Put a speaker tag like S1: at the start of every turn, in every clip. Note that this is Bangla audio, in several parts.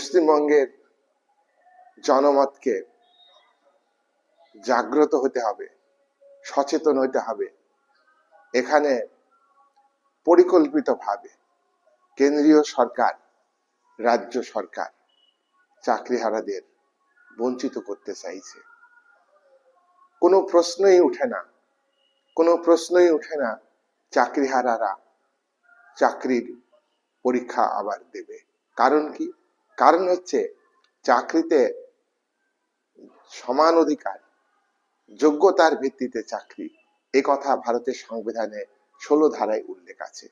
S1: পশ্চিমবঙ্গের জনমতকে জাগ্রত হতে হবে, সচেতন হতে হবে। এখানে পরিকল্পিতভাবে কেন্দ্রীয় সরকার, রাজ্য সরকার চাকরিহারাদের বঞ্চিত করতে চাইছে। কোনো প্রশ্নই উঠে না চাকরিহারারা চাকরির পরীক্ষা আবার দেবে। কারণ কি? কারণ হচ্ছে চাকরিতে সমান অধিকার, যোগ্যতার ভিত্তিতে চাকরি, এ কথা ভারতের সংবিধানে 16 ধারায় উল্লেখ আছে।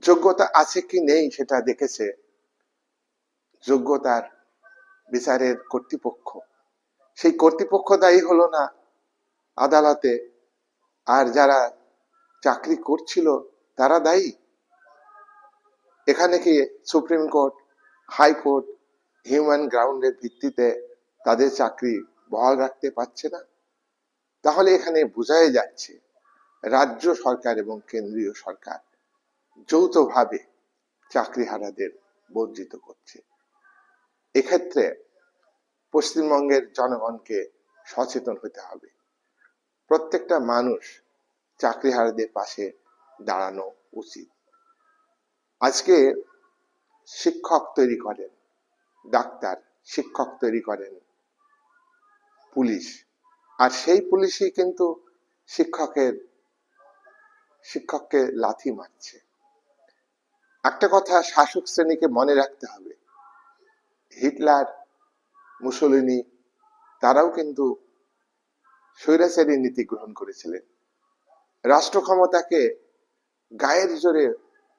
S1: যোগ্যতা আছে কি নেই সেটা দেখেছে যোগ্যতার বিচারের কর্তৃপক্ষ। সেই কর্তৃপক্ষ দায়ী হলো না আদালতে, আর যারা চাকরি করছিল তারা দায়ী। এখানে কি সুপ্রিম কোর্ট, হাইকোর্ট হিউম্যান গ্রাউন্ডের ভিত্তিতে তাদের চাকরি বহাল রাখতে পারছে না? তাহলে এখানে বোঝাই যাচ্ছে রাজ্য সরকার এবং কেন্দ্রীয় সরকার যৌথভাবে চাকরিহারাদের বঞ্চিত করছে। এক্ষেত্রে পশ্চিমবঙ্গের জনগণকে সচেতন হতে হবে। প্রত্যেকটা মানুষ চাকরিহারাদের পাশে দাঁড়ানো উচিত। আজকে শিক্ষক তৈরি করেন ডাক্তার, শিক্ষক তৈরি করেন পুলিশ, আর সেই পুলিশই কিন্তু শিক্ষককে লাথি মারছে। একটা কথা শাসক শ্রেণীকে মনে রাখতে হবে, হিটলার, মুসোলিনি তারাও কিন্তু স্বৈরাচারী নীতি গ্রহণ করেছিলেন, রাষ্ট্র ক্ষমতাকে গায়ের জোরে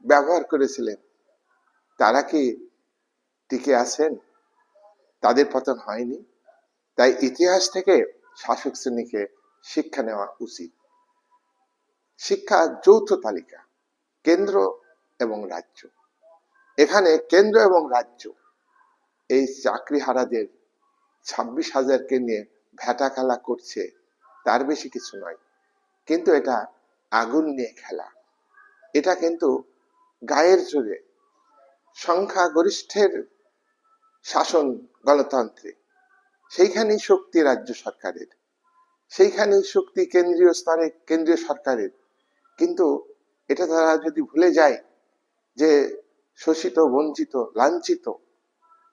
S1: ব্যবহার করেছিলেন। তারা কি টিকে আছেন? তাদের পতন হয়নি। তাই ইতিহাস থেকে শাসক শ্রেণীকে শিক্ষা নেওয়া উচিত। শিক্ষা যৌথ তালিকা, কেন্দ্র এবং রাজ্য। এখানে কেন্দ্র এবং রাজ্য এই চাকরিহারাদের 26,000কে নিয়ে ভেটা খেলা করছে, তার বেশি কিছু নয়। কিন্তু এটা আগুন নিয়ে খেলা। এটা কিন্তু গায়ের জোরে সংখ্যাগরিষ্ঠের শাসন গণতন্ত্রে, সেইখানেই শক্তি রাজ্য সরকারের, সেইখানেই শক্তি কেন্দ্রীয় স্তরে কেন্দ্রীয় সরকারের। কিন্তু এটা তারা যদি ভুলে যায় যে শোষিত, বঞ্চিত, লাঞ্ছিত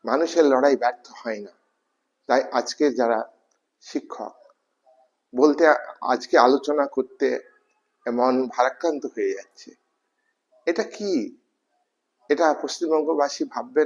S1: মানুষের লড়াই ব্যর্থ হয় না। তাই আজকে যারা শিক্ষক বলতে, আজকে আলোচনা করতে মন ভারাক্রান্ত হয়ে যাচ্ছে। এটা কি? এটা পশ্চিমবঙ্গবাসী ভাববে না?